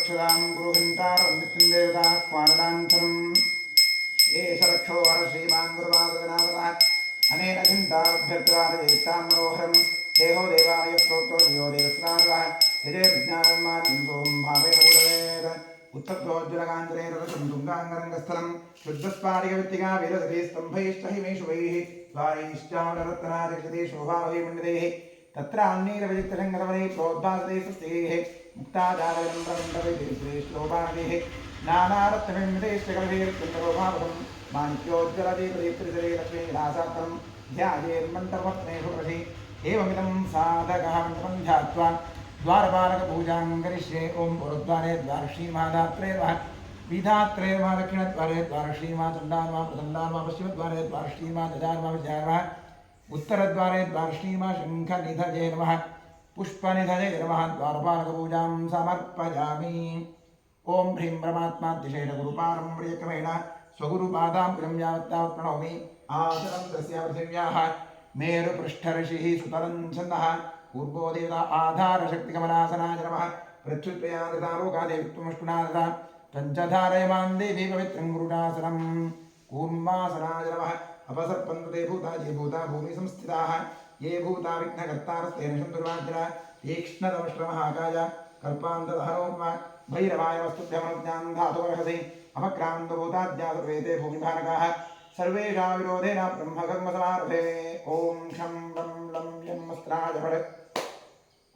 रक्षदां गुरुघण्टारवन्दितं देवता क्वानदाञ्चलम् एष रक्षो वर श्रीमान् गुरुवादगणादनः अनेन घण्टाभ्यर्थवारयेत्तां मनोहरं देहो देवालय प्रोक्तो दिवो देवस्नादः यजेर्ज्ञानन्मान्यं सोऽहं भावेन गुरवेद उत्तप्तोज्ज्वलकाञ्जनेन रसं तुङ्गाङ्गरङ्गस्थलं शुद्धस्फाटिकवित्तिका वीरसतीस्तम्भैश्चहिमेषुवैः द्वारैश्चामररत्नादिक्षते शोभावैमण्डितैः तत्र अन्नीरविजिक्तशङ्करवनैः प्रोद्भासते स्वस्तिः मुक्ताजालविनम्रमण्डलैः श्लोभानदैः नानारत्नविन्मितैश्चकलभैर्चन्द्रोभावकं माणिक्योज्ज्वलदीपदीप्तिसरे लक्ष्मीविलासात्मनं ध्यायेन्मण्टपत्नेषु प्रभि एवमिदं साधकः मन्त्रं ध्यात्वा द्वारपालकपूजां करिष्ये ॐ पुरद्वारे द्वारश्रीमहादात्रे नमः विधात्रे नमः दक्षिणद्वारे द्वारश्रीमहा चण्डान् नमः प्रचण्डान् नमः पश्चिमद्वारे द्वारश्रीमहा गजान् नमः विजयान् नमः उत्तरद्वारे द्वारश्रीमहा शङ्खनिधये नमः पुष्पनिधये नमः द्वारपालकपूजां समर्पयामि ओं ह्रीं परमात्मातिशेन गुरुपारं प्रियक्रमेण स्वगुरुपादां पुरं यावत्तावत् प्रणौमि आचरं तस्य पृथिव्याः मेरुपृष्ठऋषिः सुतलं छन्दः पूर्वो देवता आधारशक्तिकमलासनाय नमः प्रत्युत्पयादितालोकादेवित्वमुष्टुनादता पञ्चधारयमान् देवी पवित्रं गुरुडासनं कूर्मासनाय नमः अपसर्पन्तु ते भूता ये भूता भूमि संस्थिताः ये भूता विघ्नकर्तारस्तेन शन्तुर्वाञ्चना तीक्ष्णतमश्रमहाकाय कल्पान्तदहनोर्मा भैरवाय वस्तुभ्यमनुज्ञां धातुवर्हसि अपक्रान्तभूताद्या सर्वे ते भूमिभारकाः सर्वेषां विरोधेन ब्रह्मकर्मसमारभे ॐ शं लं लं यं अस्त्राय फट्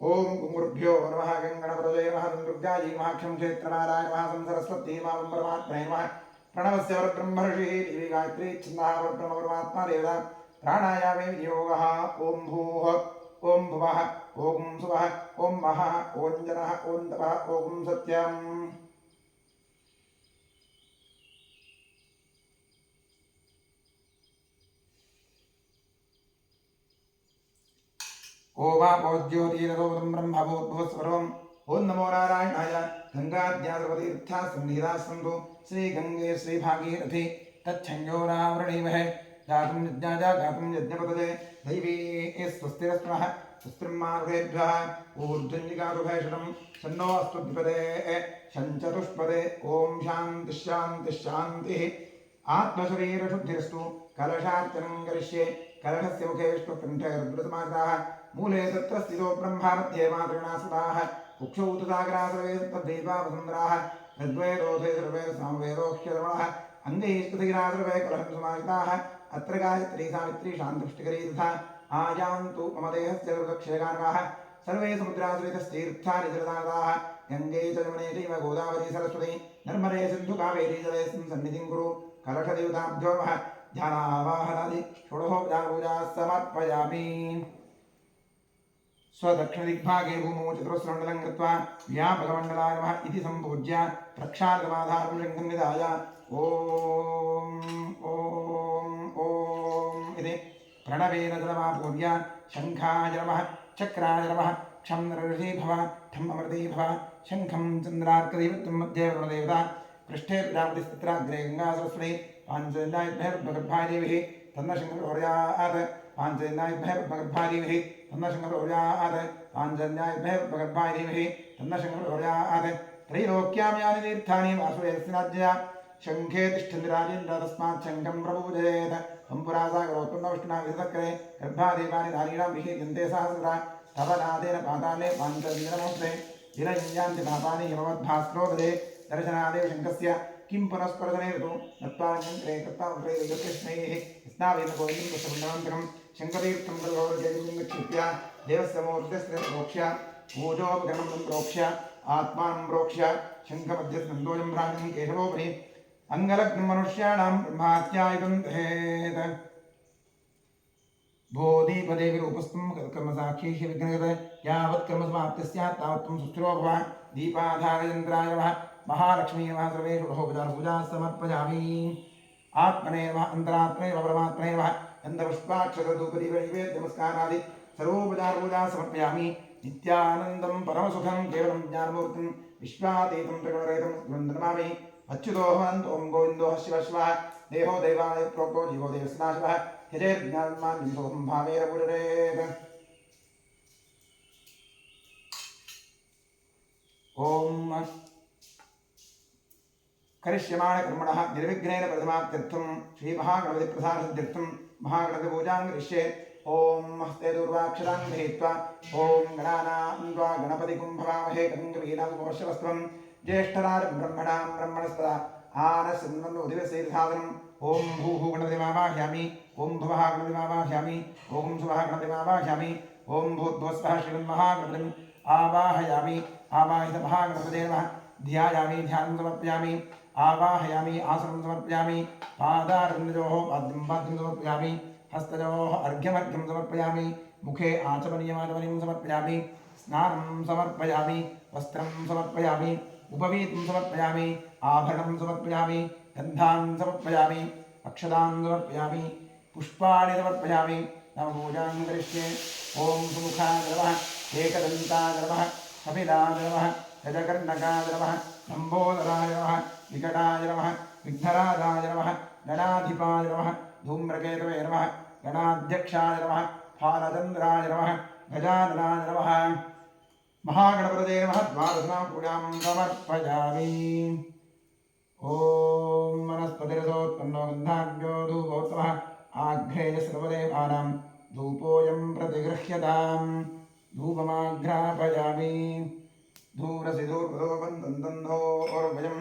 ॐ गुरुभ्यो नमः गङ्गणपतये नमः दुर्गायै नमः क्षं क्षेत्रमालाय नमः संसरस्वती नमः परमात्मने नमः प्रणवस्य परब्रह्मर्षिः देवी गायत्री छन्दः परब्रह्मपरमात्मा देवता प्राणायामे विनियोगः ॐ भूः ॐ भुवः ॐ सुवः ॐ महः ॐ जनः ॐ तपः ॐ सत्यम् ओवापोज्योतिरसोदं ब्रह्मभूद्भुवस्वरम् ॐ नमो नारायणाय गङ्गाद्या सर्वतीर्थाः सन्निहिताः सन्तु श्रीगङ्गे श्रीभागीरथी तच्छङ्योरावृणीमहे गातुं यज्ञाय गातुं यज्ञपतये दैवी स्वस्तिरस्मः स्वस्तिर्मारुतेभ्यः ऊर्ध्वञ्जिकासुभैषणं शन्नो अस्तुद्विपदे शञ्चतुष्पदे ॐ शान्तिः आत्मशरीरशुद्धिरस्तु कलशार्चनं करिष्ये कलशस्य मुखे विष्णुकण्ठे रुद्रसमाहिताः मूले तत्र स्थितो ब्रह्मा मध्ये मातृगणा सुताः कुक्षौ तथाग्रा सर्वे तद्दीपावसुन्दराः ऋग्वेदोऽथे सर्वे सामवेदोऽक्षरमणः अङ्गैस्तुतिगिरा सर्वे कलहं समाहिताः अत्र गायत्री सावित्री शान्तपुष्टिकरी तथा आयान्तु मम देहस्य दुर्गक्षयगानकाः सर्वे समुद्राश्रितस्तीर्थानि जलदानदाः गङ्गे च यमुने चैव गोदावरी सरस्वती नर्मदे सिन्धु कावेरी जलेऽस्मिन् सन्निधिं कुरु कलशदेवताभ्यो नमः ध्यानावाहनादि षोडशोपचारपूजा समर्पयामि स्वदक्षिणदिग्भागे भूमौ चतुरस्रमण्डलं कृत्वा व्यापकमण्डलाय नमः इति सम्पूज्य प्रक्षालकमाधारं शङ्खं निधाय ॐ इति प्रणवेन जलमापूर्य शङ्खाय नमः चक्राय नमः क्षं नरऋषि भव ठम् अमृते भव शङ्खं चन्द्रार्कदैवत्वं मध्ये वरुणदेवता पृष्ठे प्रजापतिस्तत्राग्रे गङ्गा सरस्वती पाञ्चजन्यायुद्भैर्भगर्भाय देवीः तन्नशङ्करोर्यात् पाञ्चजन्यायुद्भैर्भगर्भाय देवीः तन्नशङ्करोर्यात् पाञ्चजन्यायुद्भैर्भगर्भाय देवीः तन्नशङ्करोर्यात् त्रैलोक्यां यानि तीर्थानि वासुदेवस्य राज्ञया शङ्खे तिष्ठन्ति राजेन्द्र तस्मात् शङ्खं प्रपूजयेत् सम्पुरासागरोत्पन्नविष्णुना विदक्रे गर्भादेवानि नारीणां विहीयन्ते सहस्रा स्तवनादेन पाताले पाञ्चदिनमोक्षे दिनयान्ति पापानि यमवद्भास्रोदरे दर्शनादेव शङ्खस्य किं पुनस्पर्शने ऋतु नत्वाञ्चन्द्रे कृष्णैः स्नावेन गोविन्दं पुष्पमण्डलन्तकं शङ्खतीर्थं कल्पवृजयं निक्षिप्य देवस्य मूर्तिस्य प्रोक्ष्य पूजोपकरणं प्रोक्ष्य आत्मानं प्रोक्ष्य शङ्खमध्यस्नन्दोजं भ्राजं केशवोपरि अङ्गलग्नं मनुष्याणां ब्रह्मात्यायुधं दहेत् बोधिपदेविरूपस्थं कर्मसाक्षीः विघ्नगत यावत् कर्मसमाप्तिः स्यात् तावत् त्वं सुस्थिरो भव दीपाधारयन्त्राय नमः महालक्ष्मी नमः सर्वेषु षोडशोपचारपूजाः समर्पयामि आत्मने नमः अन्तरात्मने नमः परमात्मने नमः गन्धपुष्पाक्षतधूपदीपनैवेद्यनमस्कारादि सर्वोपचारपूजाः समर्पयामि नित्यानन्दं परमसुखं केवलं ज्ञानमूर्तिं विश्वातीतं त्रिगुणरहितं नमामि अच्युतोऽहं ॐ गोविन्दो शिवः शिवः देहो देवालय प्रोक्तो जीवो देवस्नाशिवः यजेर्ज्ञानमान् सोऽहं भावेन पूजयेत् ॐ करिष्यमाण कर्मणः निर्विघ्नेन प्रथमाप्त्यर्थं श्री महागणपति प्रसादसिद्ध्यर्थं महागणपति पूजां करिष्ये। ओम हस्ते दूर्वाक्षरां गृहीत्वा ओम गणानां त्वा गणपतिं भवामहे कविं कवीनामुपमश्रवस्त्रं ज्येष्ठराजं ब्रह्मणां ब्रह्मणस्पदा आनशृण्वन्नोदिवसेर्सादनम् ओम भूः गणपतिमावाह्यामि ओम भुवः गणपतिमावाह्यामि ओम सुवः गणपतिमावाह्यामि ओम भूर्भुवस्वः श्रीमन्महागणपतिम् आवाहयामि आवाहितमहागणपते नमः ध्यायामि ध्यानं समर्पयामि आवाहयामि आसनं समर्पयामि पादारविन्दयोः पाद्यं समर्पयामि हस्तयोः अर्घ्यमर्घ्यं समर्पयामि मुखे आचमनीयमाचमनीयं समर्पयामि स्नानं समर्पयामि वस्त्रं समर्पयामि उपवीतं समर्पयामि आभरणं समर्पयामि गन्धान् समर्पयामि अक्षतान् समर्पयामि पुष्पाणि समर्पयामि नम पूजां करिष्ये। ओम सुमुखाय नमः एकदन्ताय नमः कपिलाय नमः गजकर्णकाय नमः लम्बोदराय नमः विकटाय नमः विघ्नराजाय नमः गणाधिपाय नमः धूम्रकेतवे नमः गणाध्यक्षाय नमः फालचन्द्राय नमः गजाननाय नमः महागणपतये नमः द्वादशां पूजां समर्पयामि। ओम वनस्पतिरसोत्पन्नो गन्धाढ्यो धूपोत्तमः आघ्रेय सर्वदेवानां धूपोऽयं प्रतिगृह्यताम् धूपमाघ्रापयामि। धूरसि धूर्वदो वन्दन्दन्धोर्वयं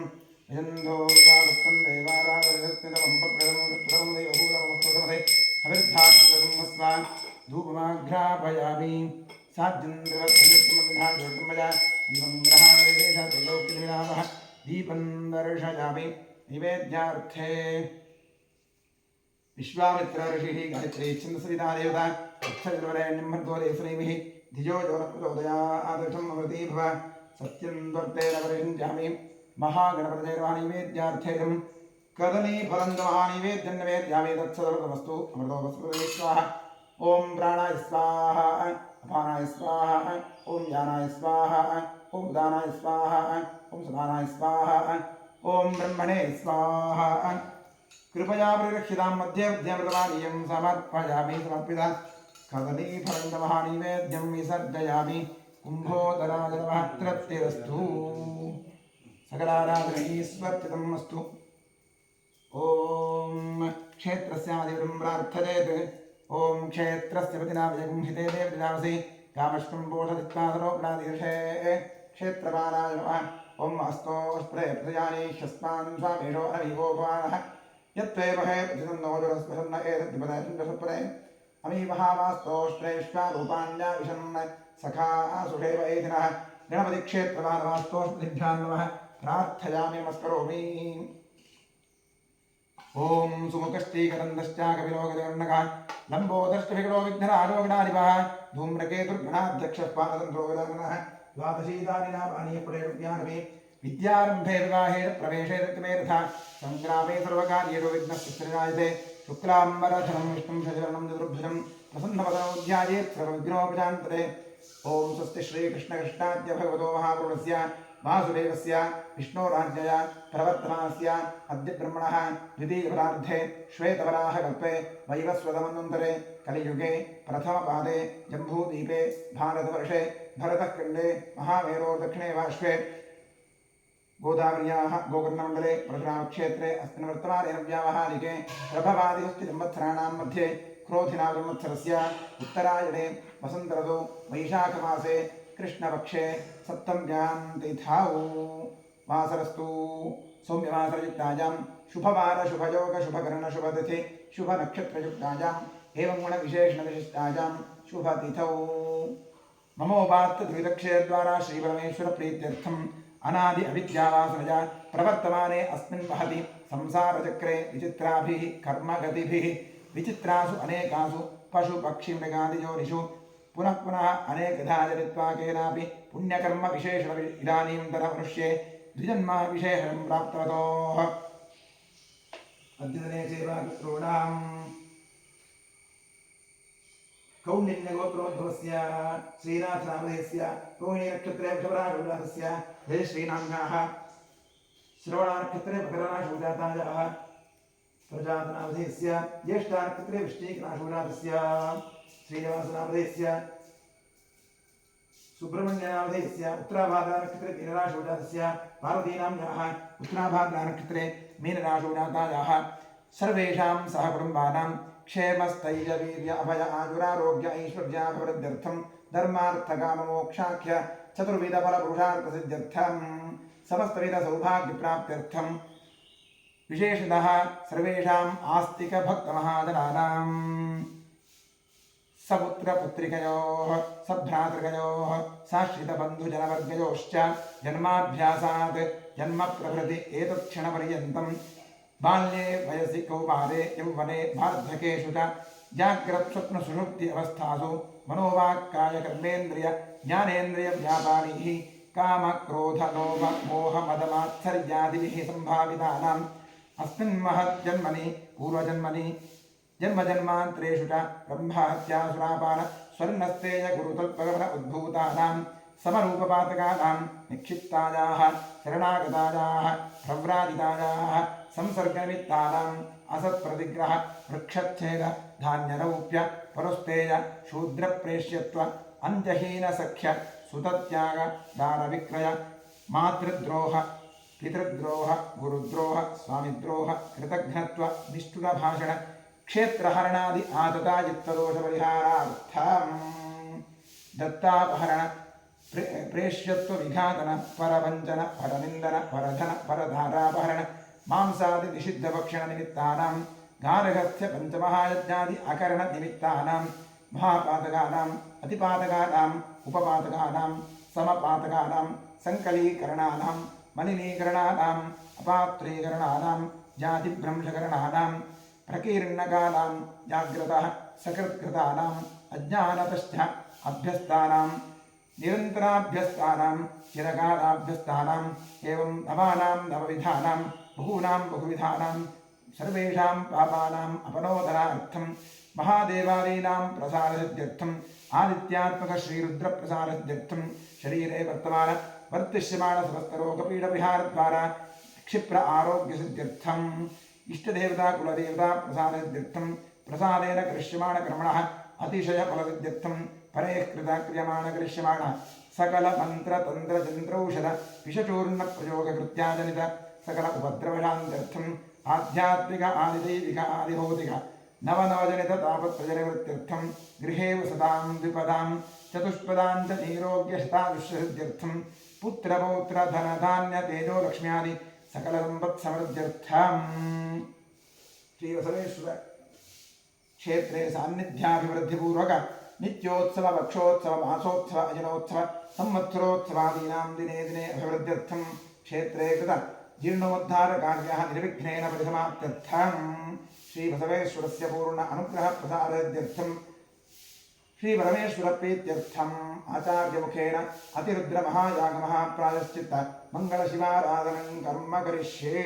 यजन्धो वादत्तं देवारावजस्मिनवं पप्रदं देवभूतमस्मृतमते हविर्धानं धूपमाघ्रापयामि। साध्यन्द्रवद्भुतमग्नाढ्योत्तमया दीपं ग्रहाणविशेषत्रयोक्तिविरामः दीपं दर्शयामि। निवेद्यार्थे विश्वामित्र ऋषिः गायत्री छन्दसविता देवता अक्षरवरेण्यं भर्गो देवश्रीमिः धियो यो न प्रचोदयादृशम् अमृती भव सत्यं त्वर्तेन परिषिञ्चामि। महागणपतये नमः नैवेद्यार्थेयं कदलीफलं च महानैवेद्यं निवेदयामि तत्सदमस्तु अमृतोपस्मृते स्वाहा। ओम प्राणाय स्वाहा अपानाय स्वाहा ओम ज्ञानाय स्वाहा ओम उदानाय स्वाहा ओम समानाय स्वाहा ओम ब्रह्मणे स्वाहा। कृपया परिरक्षितां मध्ये विद्यामृतमानीयं समर्पयामि। समर्पिता कदलीफलं च महानैवेद्यं विसर्जयामि। कुम्भोदराय नमः तृप्तिरस्तु सकलाराधनैश्वर्तितम् अस्तु। ओम क्षेत्रस्यादिवं प्रार्थयेत् ओम क्षेत्रस्य प्रतिनामयं हिते देवतावसि कामश्वं बोधदित्तादरोपणादिर्षे क्षेत्रपालाय नमः। ओम अस्तोस्प्रे प्रजानि ह्यस्मान् स्वामेषो अनविभोपानः यत्त्वेमहे प्रतिसन्नोजरस्पशन्न एतद्विपदयन्त्रसत्परे अमीमहावास्तोष्ट्रेष्वारूपाण्याविशन् सखा सुषेव एधिनः गणपतिक्षेत्रपालवास्तोष्पतिभ्यां नमः प्रार्थयामि नमस्करोमि। ओम सुमुखश्चैकरन्दश्चा कपिलो लम्बोदर्ष्टविकटो विघ्नराजो गणाधिपः धूम्रकेतुर्गणाध्यक्षः पादतन्त्रो गजाननः द्वादशीतानि नामानि प्रयोज्ञानपि विद्यारम्भे विवाहे प्रवेशे तत्मेरथा संग्रामे सर्वकार्येषु विघ्नश्चित्रजायते शुक्लाम्बरधरं विष्णुं शशिवर्णं चतुर्भुजं प्रसन्नवदनो ध्यायेत् सर्वविघ्नोपशान्तये। ओम स्वस्ति श्रीकृष्णकृष्णाद्य भगवतो महापुरुषस्य वासुदेवस्य विष्णोराज्ञया प्रवर्तमानस्य अद्य ब्रह्मणः द्वितीयपरार्धे श्वेतवराहकल्पे वैवस्वतमन्वन्तरे कलियुगे प्रथमपादे जम्बूद्वीपे भारतवर्षे भरतखण्डे महामेरोः दक्षिणे वाश्वे गोदावर्याः गोकर्णमण्डले परशुरामक्षेत्रे अस्मिन् वर्तमाने व्यावहारिके प्रभवादिषष्टिसंवत्सराणां मध्ये क्रोधिनामसंवत्सरस्य उत्तरायणे वसन्तऋतौ वैशाखमासे कृष्णपक्षे सप्तम्यां तिथौ वासरस्तु सौम्यवासरयुक्तायां शुभवार शुभयोग शुभकर्ण शुभतिथि शुभनक्षत्रयुक्तायाम् एवं गुणविशेषणविशिष्टायां शुभतिथौ ममोपात्तद्विदक्षेद्वारा श्रीपरमेश्वरप्रीत्यर्थम् अनादि अविद्यावासनया प्रवर्तमाने अस्मिन् महति संसारचक्रे विचित्राभिः कर्मगतिभिः विचित्रासु अनेकासु पशुपक्षिमृगादियोनिषु पुनः पुनः अनेकधा जनित्वा केनापि पुण्यकर्म विशेष इदानीन्तनमनुष्ये द्विजन्म विशेषं प्राप्तवतोः अद्यतने सेवाकृतॄणां कौण्डिन्यगोत्रोद्भवस्य श्रीनाथनामधेयस्य रोहिणी नक्षत्रे वृषभराजस्य जयश्रीनाम्न्याः श्रवणनक्षत्रे मकरराशिजातायाः प्रजातनामधेयस्य ज्येष्ठानक्षत्रे वृश्चिकराशिजातस्य श्रीनिवासनामधेयस्य सुब्रह्मण्यनामधेयस्य उत्तराभाद्रानक्षत्रे मीनराशौ जातस्य पार्वतीनाम्न्याः उत्तराभाद्रानक्षत्रे मीनराशौ जातायाः सर्वेषां सह कुटुम्बानां क्षेमस्थैर्यवीर्य अभय आयुरारोग्य ऐश्वर्याभिवृद्ध्यर्थं धर्मार्थकाममोक्षाख्य चतुर्विधफलपुरुषार्थसिद्ध्यर्थं समस्तविधसौभाग्यप्राप्त्यर्थं विशेषतः सर्वेषाम् आस्तिकभक्तमहाजनानां सपुत्रपुत्रिकयोः सभ्रातृकयोः साश्रितबन्धुजनवर्गयोश्च जन्माभ्यासात् जन्मप्रभृति एतत्क्षणपर्यन्तं बाल्ये वयसि कौमारे यौवने वार्धकेषु च जाग्रत्स्वप्नसुषुप्ति अवस्थासु मनोवाक्कायकर्मेन्द्रिय ज्ञानेन्द्रियव्यापारैः कामक्रोधलोभ मोहमदमात्सर्यादिभिः सम्भावितानाम् अस्मिन् महज्जन्मनि पूर्वजन्मनि जन्मजन्मान्तरेषु च ब्रह्महत्यासुरापान स्वर्णस्तेय गुरुतल्पगमन उद्भूतानां समरूपपातकानां निक्षिप्तायाः शरणागतायाः प्रव्राजितायाः संसर्गनिमित्तानाम् असत्प्रतिग्रह वृक्षच्छेद धान्यरौप्य परुस्तेय शूद्रप्रेष्यत्व अन्त्यहीनसख्य सुतत्याग दानविक्रय मातृद्रोह पितृद्रोह गुरुद्रोह स्वामिद्रोह कृतघ्नत्व निष्ठुरभाषण क्षेत्रहरणादि आततायुक्तदोषपरिहारार्थं दत्तापहरण प्रेष्यत्व विघातन परवञ्चन परनिन्दन परधन परधारापहरण मांसादि निषिद्धभक्षण निमित्तानां गार्हस्थ्य पंचमहायज्ञादि अकरण निमित्तानां महापातकानां अतिपातकानां उपपातकानां समपातकानां संकलीकरणानां मलिनीकरणानां अपात्रीकरणानां जातिभ्रंशकरणानां प्रकीर्णकानां जाग्रतः सकृत्कृतानां अज्ञानतश्च अभ्यस्तानां निरन्तराभ्यस्तानां चिरकालाभ्यस्तानाम् एवं नवानां नवविधानां बहूनां बहुविधानां सर्वेषां पापानाम् अपनोदनार्थं महादेवादीनां प्रसादसिद्ध्यर्थम् आदित्यात्मकश्रीरुद्रप्रसादसिद्ध्यर्थं शरीरे वर्तमान वर्तिष्यमाण समस्तरोगपीडविहारद्वारा क्षिप्र आरोग्यसिद्ध्यर्थम् इष्टदेवता कुलदेवता प्रसादसिद्ध्यर्थं प्रसादेन करिष्यमाणकर्मणः अतिशयफलसिद्ध्यर्थं परेः कृता क्रियमाणकरिष्यमाण सकल मंत्र तंत्र जंत्रौषध विषचूर्ण प्रयोगकृत्या जनित सकल उपद्रवशान्त्यर्थम् आध्यात्मिक आदिदैविक आदिभौतिक नवनवजनित तापत्रयनिवृत्त्यर्थं गृहे वसतां द्विपदां चतुष्पदां च नैरोग्यशतायुष्यसिद्ध्यर्थं पुत्रपौत्र धनधान्य तेजो लक्ष्म्यादि सकल संपत्समृद्ध्यर्थम् श्रीबसवेश्वर क्षेत्रे सान्निध्याभिवृद्धिपूर्वक नित्योत्सव वक्षोत्सव मासोत्सव अजनोत्सव संवत्सरोत्सवादीनां दिने दिने अभिवृद्ध्यर्थं क्षेत्रे कृत जीर्णोद्धार कार्यः निर्विघ्नेन परिसमाप्त्यर्थं श्रीबसवेश्वरस्य पूर्ण अनुग्रह प्रसादार्थं श्रीपरमेश्वरप्रीत्यर्थम् आचार्यमुखेन अतिरुद्र महायागमः प्रायश्चित्त मंगलशिवाराधनं कर्म करिष्ये।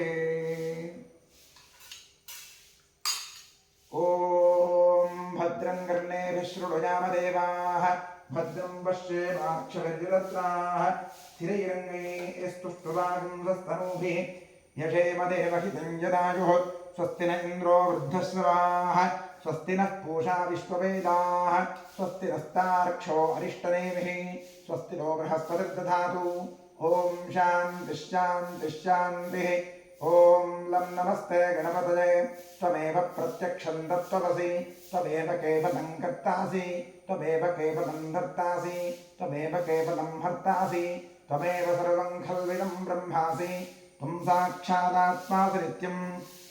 ओम भद्रं कर्णेभिः शृणुयामदेवाः भद्रं पश्येमाक्षभिर्यजत्राः स्थिरैरङ्गैस्तुष्टुवागुंसस्तनूभिः यशेमदेवहितं यदायुः स्वस्ति न इन्द्रो वृद्धश्रवाः स्वस्ति नः पूषा विश्ववेदाः स्वस्ति नस्तार्क्ष्यो अरिष्टनेमिः स्वस्ति नो बृहस्पतिर्दधातु। ओम शान्तिः शान्तिः शान्तिः। ओम लं नमस्ते गणपतये त्वमेव प्रत्यक्षं तत्त्वमसि त्वमेव केवलं कर्तासि त्वमेव केवलं धर्तासि त्वमेव केवलं हर्तासि त्वमेव सर्वं खल्विदं ब्रह्मासि त्वं साक्षादात्मासि नित्यं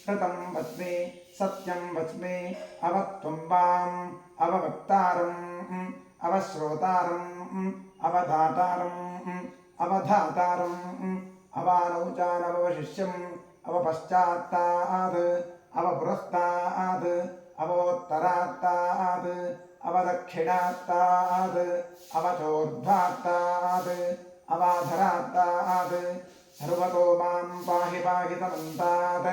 कृतं वच्मि सत्यं वच्मि अवत्वं वाम् अववक्तारम् अवश्रोतारम् अवधातारम् अवधातारम् अवानौचानवशिष्यम् अवपश्चात्तात् अवपुरस्तात् अवोत्तरात्तात् अवदक्षिणात्तात् अवचोर्ध्वात्तात् अवाधरात्तात् सर्वतो मां पाहि पाहि तमन्तात्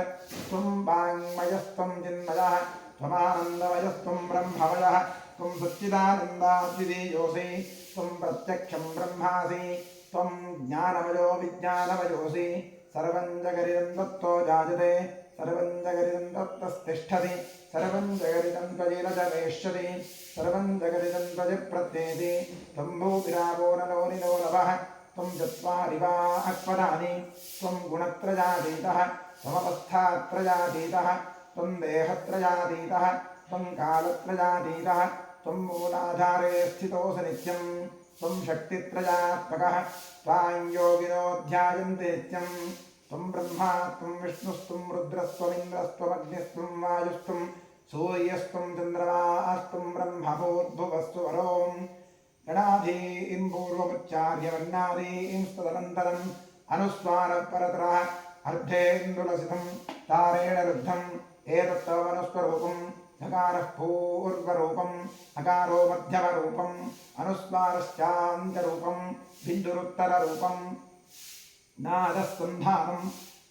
त्वं वाङ्मयस्त्वं चिन्मयः त्वमानन्दमयस्त्वं ब्रह्ममयः त्वं सच्चिदानन्दाद्वितीयोऽसि त्वं प्रत्यक्षं ब्रह्मासि त्वं ज्ञानमयो विज्ञानमयोऽसि सर्वं जगरिदं तत्तो जायते सर्वं जगरिदं तत्तस्तिष्ठति सर्वं जगदिदं त्वयि न जमेष्यति सर्वं जगदिदं त्वयि प्रत्येति त्वं भूभिरावो नलो निलो नभः त्वं चत्वारि वा अक्पदानि त्वं गुणत्रयातीतः त्वमवस्थात्रयातीतः त्वं देहत्रयातीतः त्वं कालत्रयातीतः त्वं मूलाधारे स्थितोऽसि नित्यं त्वं शक्तित्रयात्मकः त्वां योगिनो ध्यायन्ते नित्यं त्वं ब्रह्मा त्वं विष्णुस्त्वं रुद्रस्त्वमिन्द्रस्त्वमग्निस्त्वं वायुस्त्वं सूर्यस्त्वं चन्द्रमास्त्वं ब्रह्मभूर्भुवस्सु वरों गणाधीं पूर्वमुच्चार्य वर्णादीं तदनन्तरम् अनुस्वारपरतरः अर्धेन्दुलसितं तारेण रुद्धम् एतत्तवनुस्वरूपम् नकारः पूर्वरूपम् नकारो मध्यमरूपम् अनुस्वारश्चान्तरूपम् बिन्दुरुत्तररूपम् नादस्सन्धानं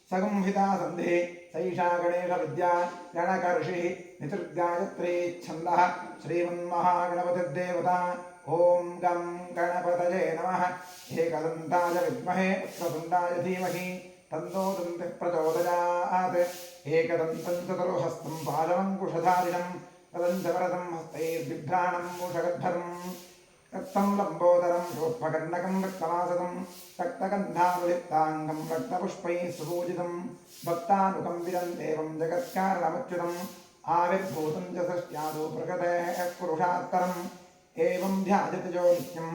सगंहिता सन्धिः सैषा गणेशविद्या गणकर्षिः निसृगायत्री छन्दः श्रीमन्महागणपतिर्देवता ॐ गं गणपतये नमः एकदन्ताय विद्महे वक्रतुण्डाय धीमहि तन्नो दन्तिः प्रचोदयात् एकदन्तं चतुर्हस्तं पाशमङ्कुशधारिणं तदञ्चवरदं हस्तैर्बिभ्राणं मूषगद्धरम् रक्तं लम्बोदरं शोत्पकर्णकं रक्तमासदं रक्तगन्धानुलिप्ताङ्गं रक्तपुष्पैः सुपूजितं भक्तानुकम्पितं देवं जगत्कारणमच्युतम् आविर्भूतं च सृष्ट्यादौ प्रकृतेः पुरुषात्तरम् एवं ध्यायति यो नित्यं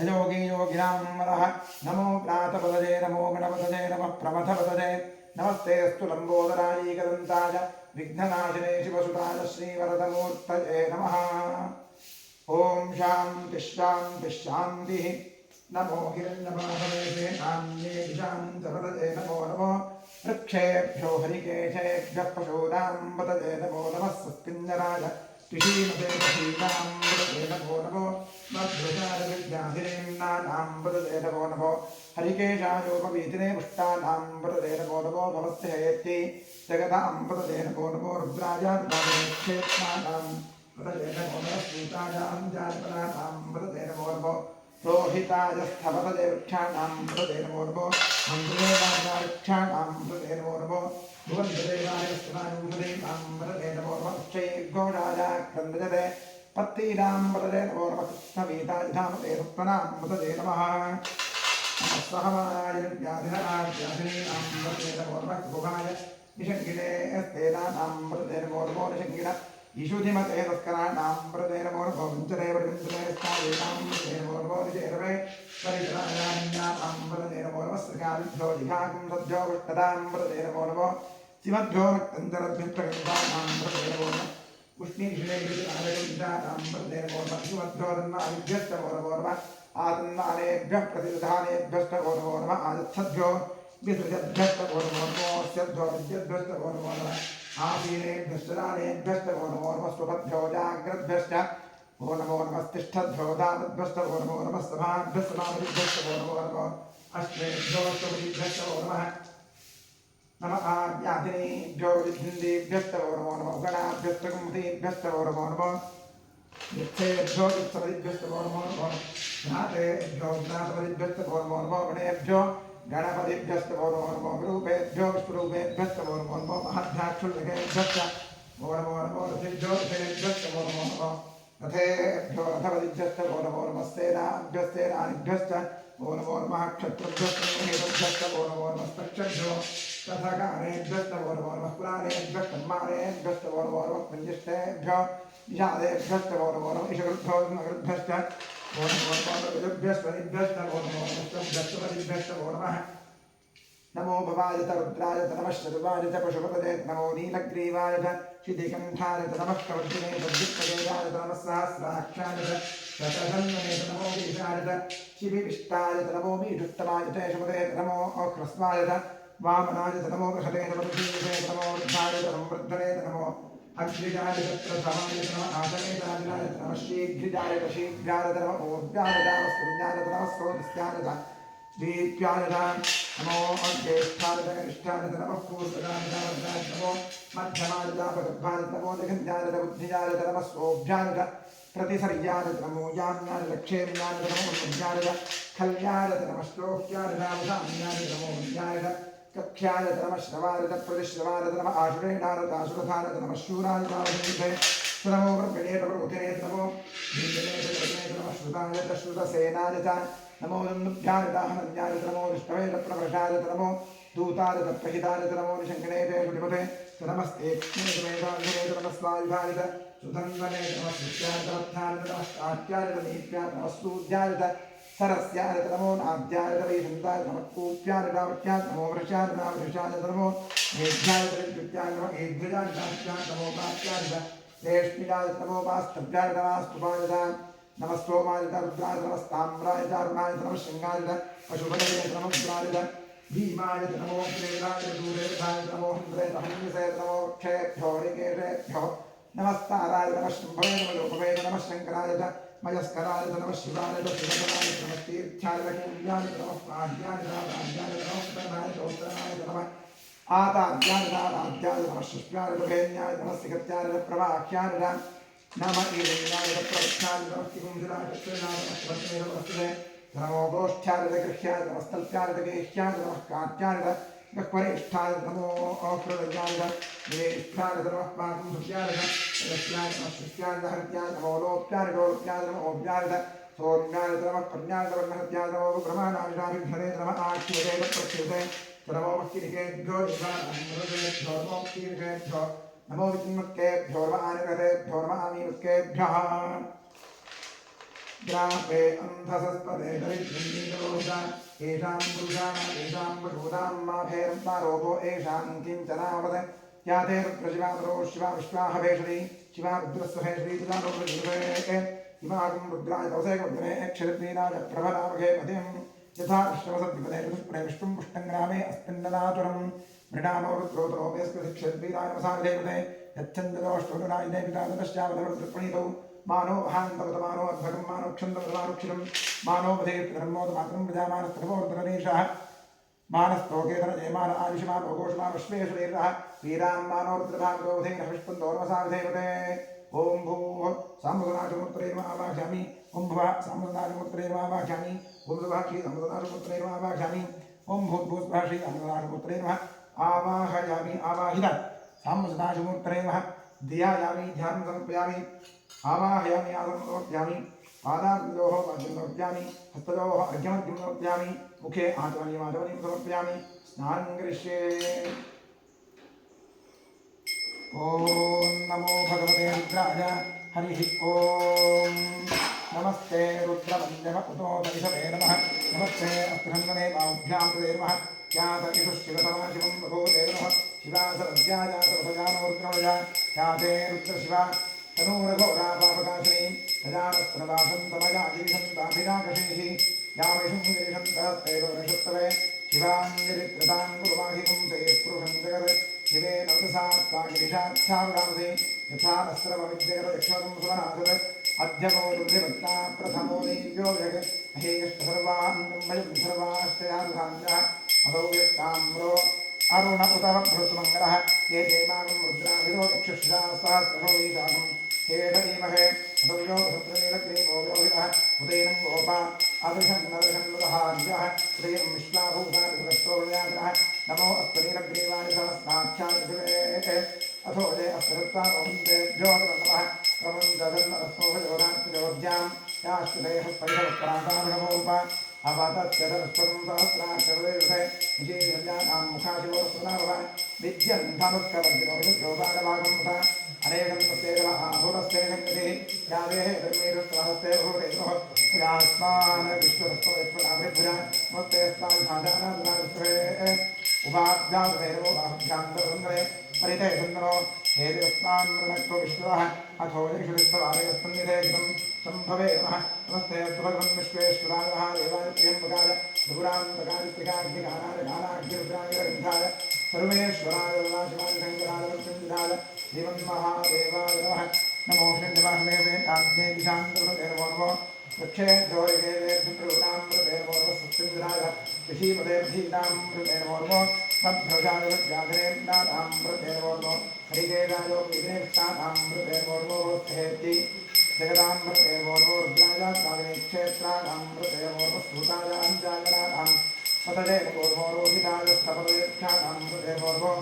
योगी योगिनां वरः नमो प्रातपदये नमो गणपतये नमः प्रमथपदये नमस्तेऽस्तु लम्बोदराय एकदन्ताय विघ्ननाशिने शिवसुताय श्रीवरदमूर्तये नमः ॐ शान्तिः शान्तिः शान्तिः नमो हिरण्यपादवे नान्येषां च पतये नमो नमो वृक्षेभ्यो हरिकेशेभ्यः पशूनां पतये नमो नमः सत्पिञ्जराय ऋषीमते पशीनां पतये नमो नमो मध्वजाय विद्याधिरेन्नानां पतये नमो नमो हरिकेशायोपवीतिने पुष्टानां पतये नमो नमो भवत्यहेत्यै जगतां पतये नमो नमो रुद्राय क्षेत्राणां पतये नमो नमः सूतायां जातपदानां पतये नमो नमो रोहिताय स्थपतये वृक्षाणां पतये नमो नमो मन्त्रेवाय वृक्षाणां पतये नमो नमो भुवनदेवाय स्तनायुधदेवां पतये नमो नमः उच्चैर्घोषाय क्रन्दजते पत्तीनां पतये नमो नमः कृष्णवीताय धामते सत्त्वनां पतये नमः सहमाय व्याधिनां पतये नमो नमः भुगाय निषङ्गिने स्तेनानां पतये नमो नमो निषङ्गिन ईशुधिमते तस्कराणां पतये नमो नमो वञ्चरे वृन्दरे स्थायेनां पतये नमो नमो निचेरवे परिचरायान्यां पतये नमो नमः सृगाभ्यो जिघाकं सद्भ्यो विष्णदां पतये नमो नमो सिमद्भ्यो रक्तञ्जरभ्युत्तरगन्धानां पतये नमो नमः उष्णीषिणेभ्यः पतये नमो नमः सुमद्भ्यो तन्नादिभ्यश्च नमो नमः आतन्नानेभ्यः प्रतिदधानेभ्यश्च नमो नमः आदिच्छद्भ्यो विसृजद्भ्यश्च नमो नमः स्यद्भ्यो विद्यद्भ्यश्च नमो नमः आसीनेभ्यश्च दानेभ्यश्च नमो नमः स्वपद्भ्यो जाग्रद्भ्यश्च नमो नमः तिष्ठद्भ्यो दानद्भ्यश्च नमो नमः सभाभ्यश्च समापतिभ्यश्च नमो नमः अष्टेभ्यो अष्टपतिभ्यश्च नमः नमः आज्ञातिनेभ्यो विद्धिन्देभ्यश्च नमो नमः गणाभ्यश्च कुमुदेभ्यश्च नमो नमः यच्छेभ्यो यत्सपतिभ्यश्च नमो नमः ज्ञातेभ्यो ज्ञातपतिभ्यश्च नमो नमः गणेभ्यो गणपतिभ्यश्च नमो नमः रूपेभ्यो विष्णुरूपेभ्यश्च नमो नमः महद्भ्याक्षुल्लकेभ्यश्च नमो नमः रथेभ्यो रथेभ्यश्च नमो नमः रथेभ्यो रथपतिभ्यश्च नमो नमः सेनाभ्यश्चेनानिभ्यश्च नमो नमः क्षत्रभ्यश्च हेतभ्यश्च नमो नमः तक्षभ्यो तथाकारेभ्यश्च नमो नमः पुराणेभ्यश्च मानेभ्यश्च नमो नमः कुञ्जिष्टेभ्यो निषादेभ्यश्च नमो नमः ईशगृभ्यो नगृभ्यश्च नमो नमः गजभ्यश्च निभ्यश्च नमो नमः दशपतिभ्यश्च नमो नमः नमो भवाय च रुद्राय च नमः शर्वाय च पशुपतये नमो नीलग्रीवाय च शितिकण्ठाय च नमः कवचिने तद्वित्तकेयाय च नमः सहस्राक्षाय च शतधन्वने च नमो वीशाय च शिविविष्टाय च नमो मीढुत्तमाय च यशपते च नमो ह्रस्वाय च वामनाय च नमो बृहते च वृद्धीये च नमो वृद्धाय च संवृद्धने च नमो अग्निजाय च प्रथमाय च नमः आसनेजाय च नमः शीघ्रिजाय च शीघ्राय च नमः ऊर्जाय च नमः स्त्रियाय च नमः स्रोतस्याय च दीप्याय च नमो ज्येष्ठाय च कनिष्ठाय च नमः पूर्वजाय च वरदाय च नमो मध्यमाय च प्रगल्भाय च नमो निगन्धाय च बुद्धिजाय च नमः सोऽभ्याय च प्रतिसर्याय च नमो याम्याय लक्ष्येम्याय च नमो मध्याय च खल्याय च नमः श्लोक्याय च वधाम्याय च नमो मध्याय च कक्ष्याय नमः श्रवाय प्रतिश्रवाय नमः आशुरेणाय आशुरथाय नमः शूराय नमः नमो ब्रह्मणे प्रभुते नमो भीमने नमः श्रुताय श्रुतसेनाय च नमो नन्दुभ्याय दाहनन्याय नमो विष्णवे प्रभृषाय नमो दूताय प्रहिताय नमो निशङ्कणे शुटिपते नमस्ते नमस्वायुधाय सुधन्वने नमः सुत्याय नमः कात्याय नमः सूर्याय सरस्याय नमो नाद्याय वैशन्ताय नमः कूप्याय रावत्याय नमो वृषाय नावृषाय नमो मेघ्याय विद्युत्याय नमः एध्याय नमो वाक्याय रेष्मियाय नमो वास्तव्याय नमस्तुपाय नमः सोमाय रुद्राय नमस्ताम्राय दारुणाय नमः शृंगाय पशुपतये नमः रुद्राय भीमाय नमो प्रेराय दूरेधाय नमो हंसे नमो क्षेभ्यो ऋकेशेभ्यो नमस्ताराय नमः शम्भवे नमः लोकवे नमः शंकराय मयस्कराय नमः शिवाय शिवगणाय नमः तीर्थ्याय पुण्याय नमः प्राज्ञाय राज्याय नमः उत्तराय चौत्राय नमः आताद्याय राज्याय नमः शिष्याय भेन्याय नमः सिगत्याय प्रवाख्याय नमः ईरण्याय प्रवख्याय नमः कुंजराय चक्षुराय नमः नमो गोष्ठ्याय गृह्याय नमस्तल्प्याय गेह्याय नमः कात्याय गह्वरेष्ठाय नमो हृदयाय निवेष्ठाय नमः पाकुंभ्याय रस्याय नमः शिष्याय हृत्याय नमो लोप्याय गोप्याय नमो ओप्याय सौम्याय नमः कन्याय नमः नमो ब्रह्मणाभिधरे नमः आख्यते प्रत्युते नमो किरिकेभ्यो निवारेभ्यो नमो किरिकेभ्यो नमो विद्मत्केभ्यो नमः आनिकतेभ्यो नमः आमीवत्केभ्यः ग्रामे अंधसस्पदे दरिद्रमीलोजा एषां पुरुषाणां एषां पशूनां माभेरं रोगो एषां किञ्चनावद याते रुद्रशिवादरो शिवा विश्वाहभेषणी शिवा रुद्रस्वभेषणी तुजानो रुद्रे इमागं रुद्राय कौसेकवदने क्षरद्वीराय प्रभरामघे पतिं यथा विश्वसद्विपदे ऋतुप्रे विश्वं पुष्टं ग्रामे अस्मिन्ननातुरं मृणानो रुद्रोतरो वेस्कृतिक्षरद्वीराय वसावधेवते यच्छन्ददोष्टोदनायिने पितादश्चावधवृत्प्रणीतौ मानो भान्तवतमानो अद्भगं मानो क्षन्दवतमानुक्षितं मानो वधेर्धर्मोदमात्रं प्रजामानस्तवोर्धरनीशः मानस्तोकेतन जयमान आयुष्मान भोगोषमान विश्वेश्वरीरः वीरां मानो रुद्रभागवधेन विष्पन्दोर्वसावधेवते ॐ भूः साम्बुदनाचमुत्तरेर्वावाख्यामि ॐ भुवः साम्बुदनाचमुत्तरेर्वावाख्यामि ॐ भुवः श्रीसाम्बुदनाचमुत्तरेर्वावाख्यामि ॐ भूद्भूस्वः श्रीसाम्बुदनाचमुत्तरेर्वः आवाहयामि आवाहित साम्बुदनाचमुत्तरेर्वः ध्यायामि ध्यानं समर्पयामि आवाहयामि आसमर्पयामि पादाभ्योः वाद्यं समर्पयामि हस्तयोः अर्घ्यमर्घ्यं समर्पयामि मुखे आचमनीयम् आचमनीयं समर्पयामि स्नानं करिष्ये ॐ नमो भगवते रुद्राय हरिः ॐ नमस्ते रुद्रवन्द्यम उतो परिषदे नमः नमस्ते अस्त्रहन्वने बाहुभ्यां कृते नमः ख्यात इषु शिवतमा शिवं प्रभोते नमः शिवा सरस्याय सर्वजानो रुद्रमया ख्याते रुद्रशिवा तनूरघोरापापकाशिनी प्रजानस्त्रदासन्तमया गिरिशन्ताभिराकशीः यामिषुं गिरिशन्तस्तेव वृषस्तवे शिवाङ्गिरिकृतां गुरुवाहि पुंसे पुरुषं जगत् शिवेन वदसात्त्वा गिरिशाच्छावरामसे यथा अस्त्रवविद्यगतयक्षमं सुमनासत् अध्यपो रुद्धिभक्ता प्रथमो देव्यो जग अहेयस्तसर्वान्नम्भयं सर्वाश्चयानुधान्यः अदौ व्यक्ताम्रो अरुण उतः भृतुमङ्गलः ये जयमागं रुद्राभिरो दिक्षुषा सहस्रशोदीशाकम् हेडीमहे भव्यो भद्रनीलग्रीवो व्योहितः उदयनं गोपा अदृशं नदृशं नदहार्यः उदयं विश्वाभूतादिभ्रष्टोर्यातनः नमो अस्तनीलग्रीवाणि सहस्राख्यादिभे अथो जय अस्तरत्तारोहन्तेभ्यो नमः प्रमुञ्जगन्नरस्मोभयोदात्मजोर्ज्यां याश्चिदेह परिहरप्राकाभिनवोप अवतत्यदस्वं सहस्राक्षरदेवसे विजयसंज्ञानां मुखाशिवोऽस्तुनाभव विद्यं धनुष्कवद्योदागभागं तथा अनेकं तस्यैव आहुरस्य निषङ्गतिः यादेः धर्मेरुस्वाहस्ते भूतेभ्यः यास्मान् विश्वरस्त्वयत्पदाभिभुजा नमस्ते स्तान् उपाभ्यान्तरेणो बाहुभ्यान्तरसुन्दरे परिते सुन्दरो हेदिरस्मान् मृणक्तो विश्वः अथो यक्षुरिस्तवादयस्पन्दिते सम्भवे नमः नमस्ते भगवन् विश्वेश्वराय महादेवाय त्र्यम्बकाय दुरान्तकादित्रिकाग्निकाराय गानाग्निरुद्राय रविन्धाय सर्वेश्वराय शिवाय शङ्कराय वृत्तिन्दिराय श्रीमन्महादेवाय नमः नमो श्रीनिवासदेवे आद्ये दिशान्तर्वदेवो वृक्षेभ्योरिकेभ्यप्रभुतामृतेर्वोर्वसत्सिन्दिराय ऋषीपदेवधीनामृतेर्वोर्वो मध्वजागृत्याधरेन्दानामृतेर्वोर्वो हरिकेशायो विघ्नेष्टानामृतेर्वोर्वो स्थेति जगदामृतेर्वोर्वो रुद्राय कालिनेक्षेत्राणामृतेर्वोर्वो सूतायाञ्जागराणां पतजे पूर्वोरोहितायस्तपदेक्षाणामृतेर्वो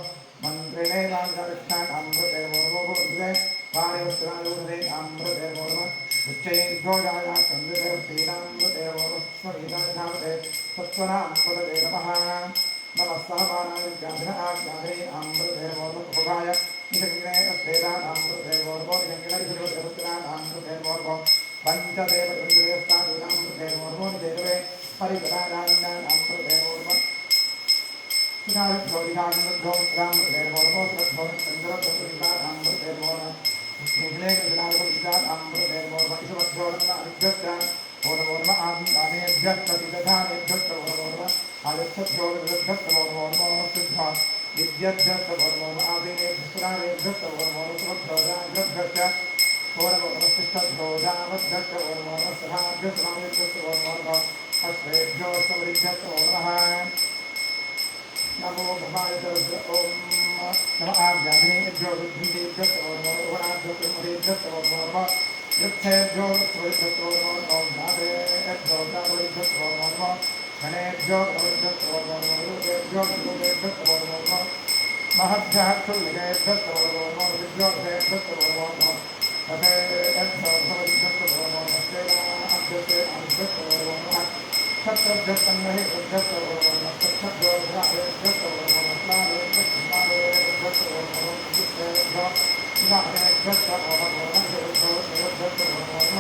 मन्त्रिणे वाञ्छाक्षाणामृतेर्वो वाणिवस्त्रायूढेनामृतेर्वो उच्चैर्घोषाया कन्दुतेर्तीनामृतेर्वो स्वगीतानिधामते सत्त्वनामृते नमः नमः सहमानाय अमृतेर्वो भोगाय निषङ्गिने अस्तेदानामृतेर्वो निषङ्गिनैर्वृत्तिनामृतेर्वो पंचदेव इंद्रियस्तादीनामृतेर्वो निदेवे परिकराणामृतेर्वो सुधारिभ्योदिहामृद्धो रामृतेर्वो सुरभ्योन्द्रभ्योदिहामृतेर्वो निखिले कृष्णामृतेर्वो ईश्वरभ्योरङ्गादिभ्यश्च ओर्वोर्व आदिदानेभ्यः प्रतिदधानेभ्यश्च ओर्वोर्व आदित्यभ्योर्भ्यश्च ओर्वोर्व सिद्धा विद्यभ्यश्च ओर्वोर्व आदिनेभ्यश्च ओर्वोर्व सुरभ्योदाभ्यश्च ओर्वोर्वशिष्टभ्योदावद्भ्यश्च ओर्वोर्व सहाभ्यश्च ओर्वोर्व अश्वेभ्यो सवरिभ्यश्च ओर्वः नमो भवाय ओम नमः आज्ञानेभ्यो बुद्धिभ्यश्च ओर्वोर्व वराभ्यश्च ओर्वोर्व यत्थेभ्यो वृत्तभ्यश्च ओर्वोर्व नादेभ्यो नादेभ्यश्च ओर्वोर्व गणेभ्यो गणेभ्यश्च ओर्वोर्व रूपेभ्यो रूपेभ्यश्च ओर्वोर्व महद्भ्यः क्षुल्लिकेभ्यश्च ओर्वोर्व विभ्यो भवेभ्यश्च ओर्वोर्व तथेभ्यो भवद्भ्यश्च ओर्वोर्व सेनाभ्यश्च ओर्वोर्व क्षत्रभ्यस्तन्महेभ्यश्च ओर्वोर्व क्षत्रभ्यो भ्रातेभ्यश्च ओर्वोर्व स्नानेभ्यश्च स्नानेभ्यश्च ओर्वोर्व विद्येभ्यो विनानेभ्यश्च ओर्वोर्व देवेभ्यश्च ओर्वोर्व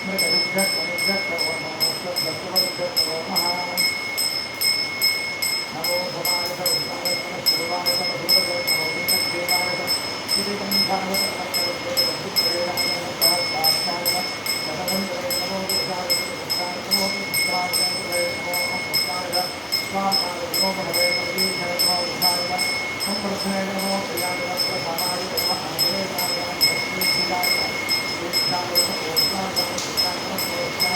मृगभ्यश्च मृगभ्यश्च ओर्वोर्व स्वभ्यश्च ओर्वः नमो भवाय सर्वाय सर्वाय सर्वभूतये नमो विष्णुदेवाय श्रीकंठाय सर्वभूतये नमो दुर्गाय नमो पुत्राय नमो अपुत्राय स्वाहाय नमो भवे नमो उद्धाय संवर्धने नमो प्रियाय प्रसादाय नमो आदेवाय भक्तिदाय विष्णाय नमो ओष्णाय नमो ओष्णाय नमो ओष्णाय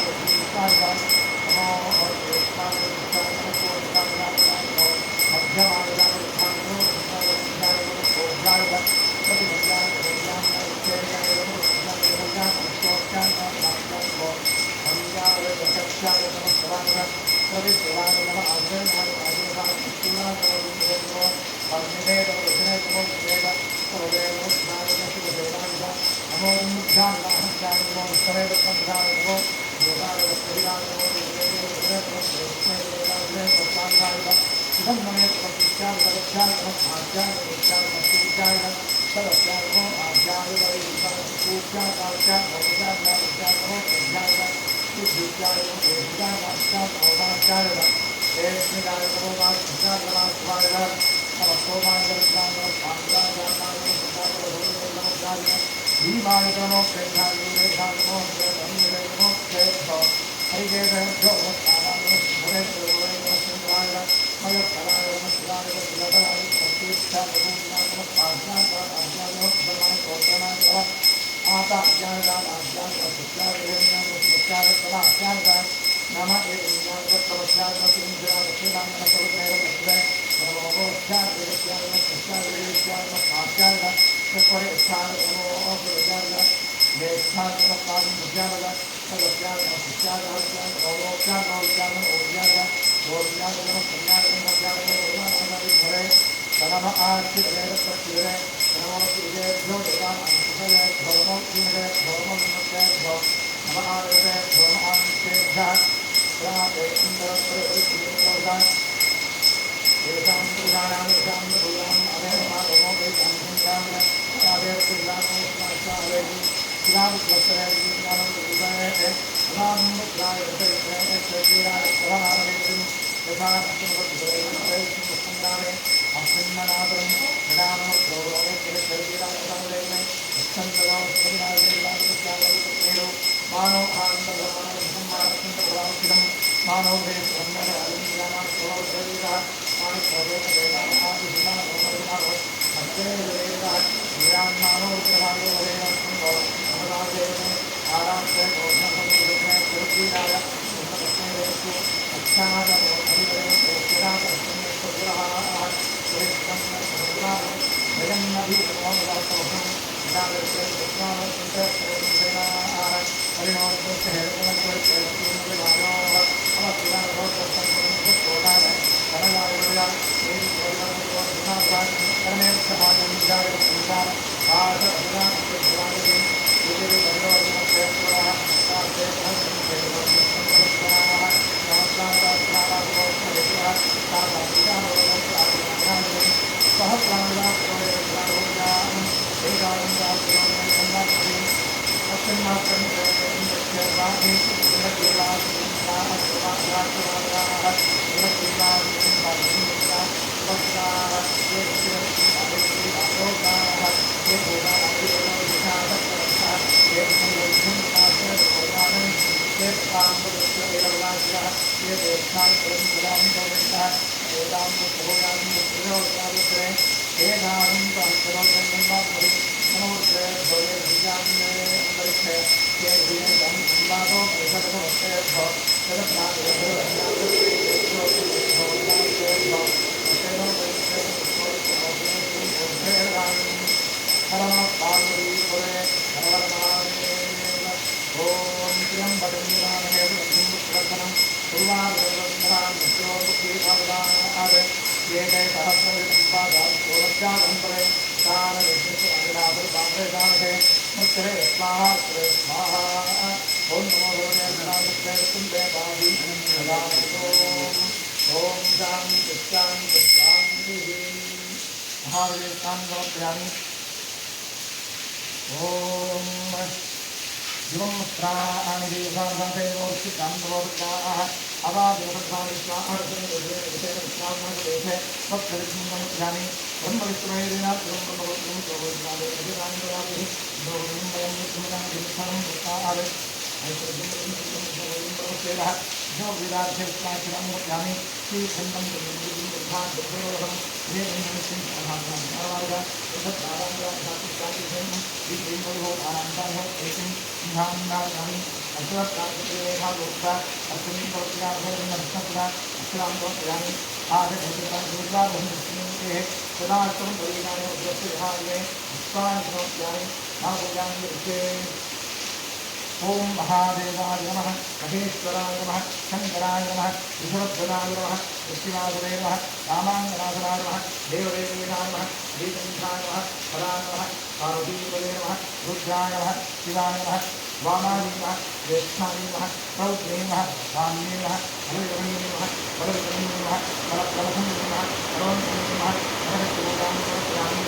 ओम महादेवाय नमः महेश्वराय नमः शंकराय नमः ऋषभध्वजाय नमः शिवाय नमः रामांगनाथनाय नमः देवदेवाय नमः श्रीकंठाय नमः फलाय नमः पार्वतीपदे नमः रुद्राय नमः शिवाय नमः वामाय नमः ज्येष्ठाय नमः रौद्रे नमः वाम्ये नमः हरिवरणे नमः वरदने नमः वरप्रभं नमः वरों नमः वरदोदां नमः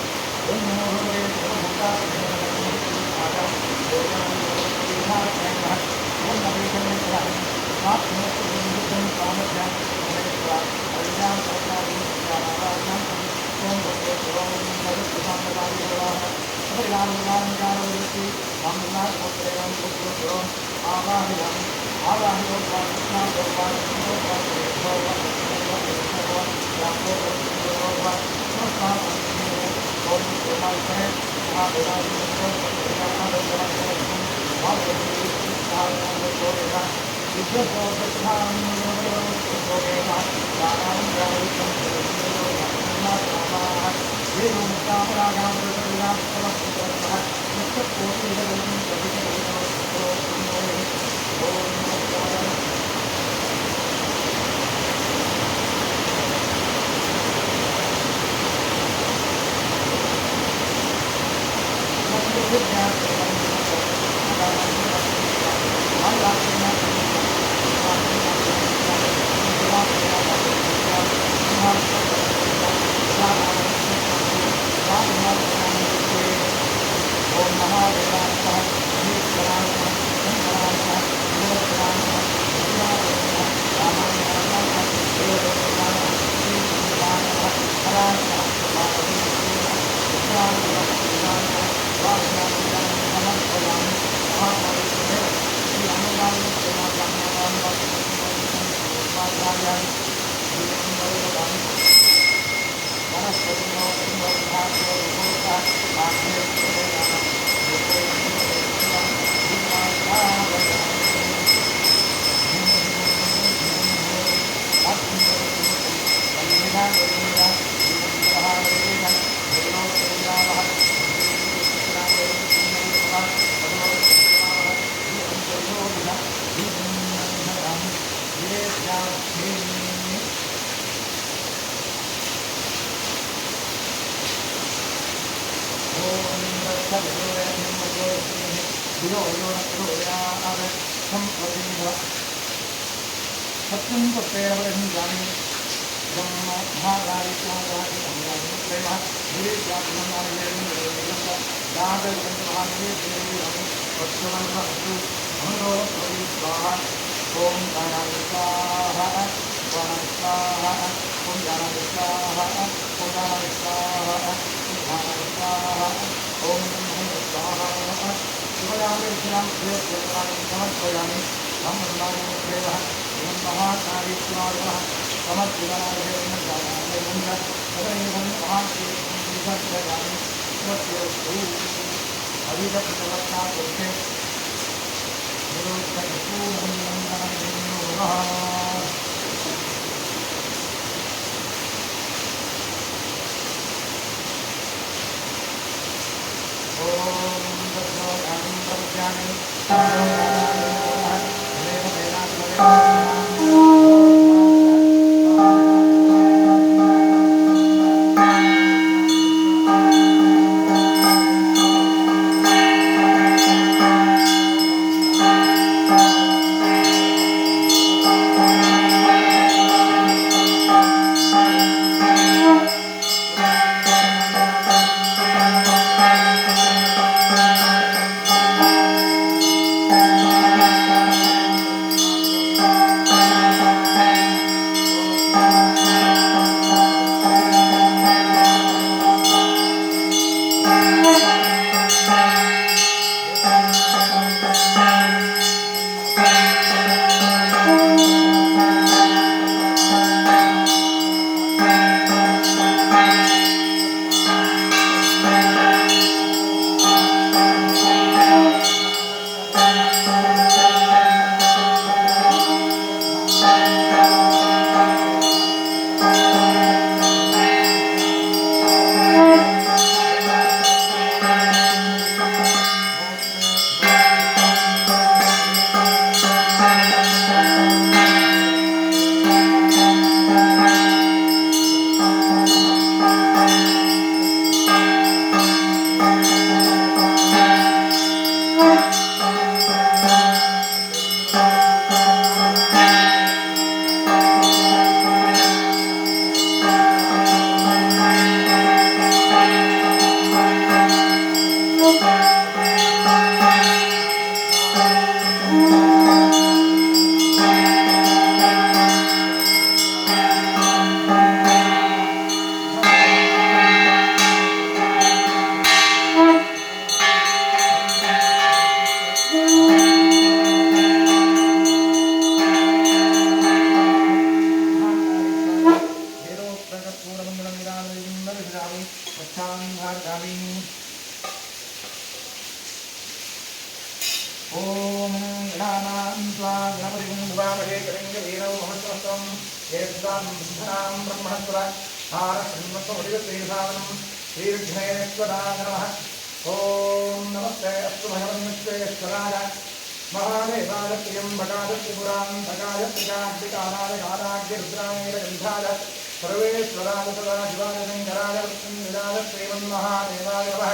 ओम नमो भगवते धियो यो न प्रचोदयात् सम्प्रतिः सत्यं सत्येन वदन्ति इदं महाकार्यक्रान्तानि संयामः दिव्यात्मनानिवेदनं दादर्शनमहानिवेदनं वत्सवन्तु अमरो स्वाहा ॐ प्राणाय स्वाहा प्राणाय स्वाहा ॐ प्राणाय स्वाहा ॐ प्राणाय स्वाहा ॐ प्राणाय स्वाहा ॐ ब्रह्मणे स्वाहा शिवयामि विश्राम देवदेवानि समर्पयामि ब्रह्मणाय देवः इदं महाकार्यक्रान्तः समर्पयामि जानामि तदैवं महाकार्यक्रान्तः स्वस्यस्तु अभिदत्तवत्तापुरुषे ओम नमस्ते अस्तु भगवन् विश्वेश्वराय महादेवाय त्र्यम्बकाय त्रिपुरान्तकाय त्रिकाग्निकाराय कालाग्निरुद्राय गन्धाय सर्वेश्वराय सदाशिवाय शङ्कराय वृत्तिञ्जयाय श्रीमन्महादेवाय नमः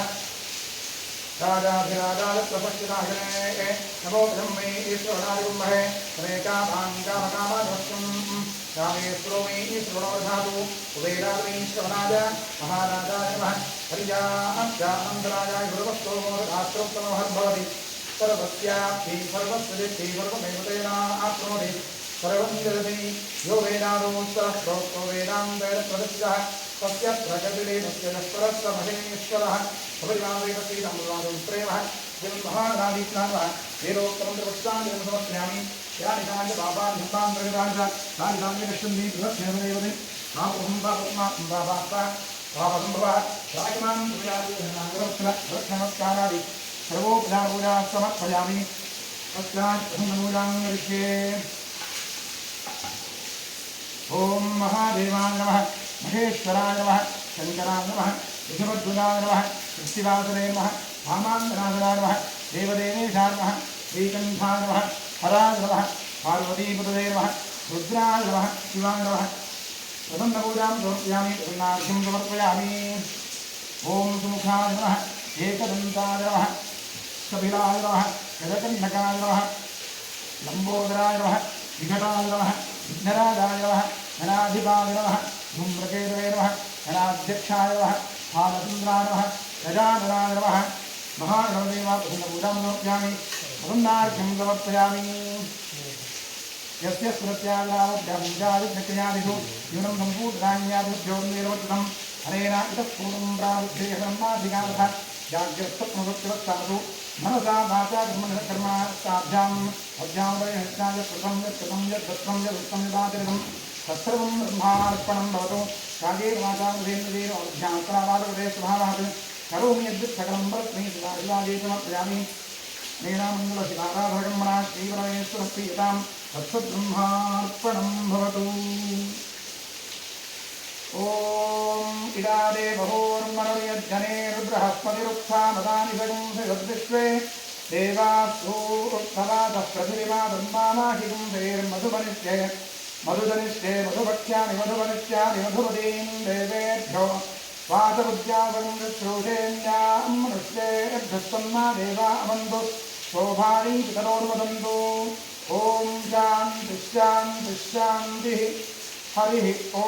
राजाधिराजाय प्रपश्चिताग्ने नमो ब्रह्मे ईश्वराय ब्रह्मणे अनेकाभाङ्गामकामाधवस्यं रामेश्वरोमि ईश्वरोधातु कुबेराग्नीश्वराय महाराजाय नमः हरियाचानन्दराजाय गुरुवस्तोमोदात्रोक्तमोहर्भवति सर्वस्याप्ति सर्वस्वदिति सर्वमेव तेनाप्नोति सर्वं जगति यो वेदादोत्तरश्रोतो वेदान्तप्रदक्षः तस्य प्रगतिरेतस्य नश्वरस्य महेश्वरः भवतिवादवेदसीदमृवादं प्रेमः जन्महाराधिष्णाः वेदोत्तमं समर्पयामि यानि कानि पापानि हिंसान्तर्गतानि च तानि तानि गच्छन्ति बृहत्सेनदेवते मापुहं पापमा पापसम्भवः राजमां पूजादिनमस्कारादि सर्वोपचारपूजा समर्पयामि पश्चात् पूजां करिष्ये ओम महादेवाय नमः महेश्वराय नमः शंकराय नमः ऋषभध्वजाय नमः कृष्टिवासने नमः भामान्तराय नमः देवदेवेशाय नमः श्रीकण्ठाय नमः हराय नमः पार्वतीपतये नमः रुद्राय नमः शिवाय नमः प्रसन्नपूजां समर्पयामि प्रसन्नार्घ्यं समर्पयामि ओम सुमुखाय नमः एकदन्ताय नमः कपिलाय नमः गजकन्नकाय नमः लंबोदराय नमः विघटाय नमः विघ्नराजाय नमः गणाधिपाय नमः धूम्रकेतवे नमः गणाध्यक्षाय नमः भालचन्द्राय नमः गजाननाय नमः महागणदेवाप्रसन्नपूजां समर्पयामि वरुणार्घ्यं समर्पयामि यस्य स्मृत्यादिनामभ्यादिक्रियादिषु न्यूनं सम्पूर्णान्यादिभ्यो निर्वर्तितं हरेण इतः पूर्वं प्रावुद्धेयकर्माधिकारः जाग्रस्तत्मवृत्तिवत्साधु मनसा वाचा कर्मणा अभ्यां कृतं यत्कृतं यद्दत्तं यदुत्तं यदाचरितं तत्सर्वं ब्रह्मार्पणं भवतु कायेन वाचा मृदेन्द्रियेण अभ्यासरावादवदे स्वभावात् करोमि यद्यत् सकलं परस्मै शिवाये समर्पयामि नीलामङ्गलशिवाराधकर्मणा श्रीवरमेश्वरप्रीयतां तत्सद्ब्रह्मार्पणं भवतु। ॐ इडादे बहोर्मनुर्यज्जने रुद्रहस्पतिरुत्थामदानि जगुंसविश्वे देवासूत्तवादः पृथिवीमा ब्रह्मानाहिगुंसेर्मधुमनिष्ये मधुजनिष्ये मधुभक्ष्यानि मधुवनिष्यानि मधुमतीं देवेभ्यो वाचबुद्ध्यावन्दश्रोषेण्यां मनुष्येभ्यस्तन्ना देवा अवन्तु शोभानि पितरोर्वदन्तु। ॐ शान्तिः शान्तिः शान्तिः हरिः ॐ।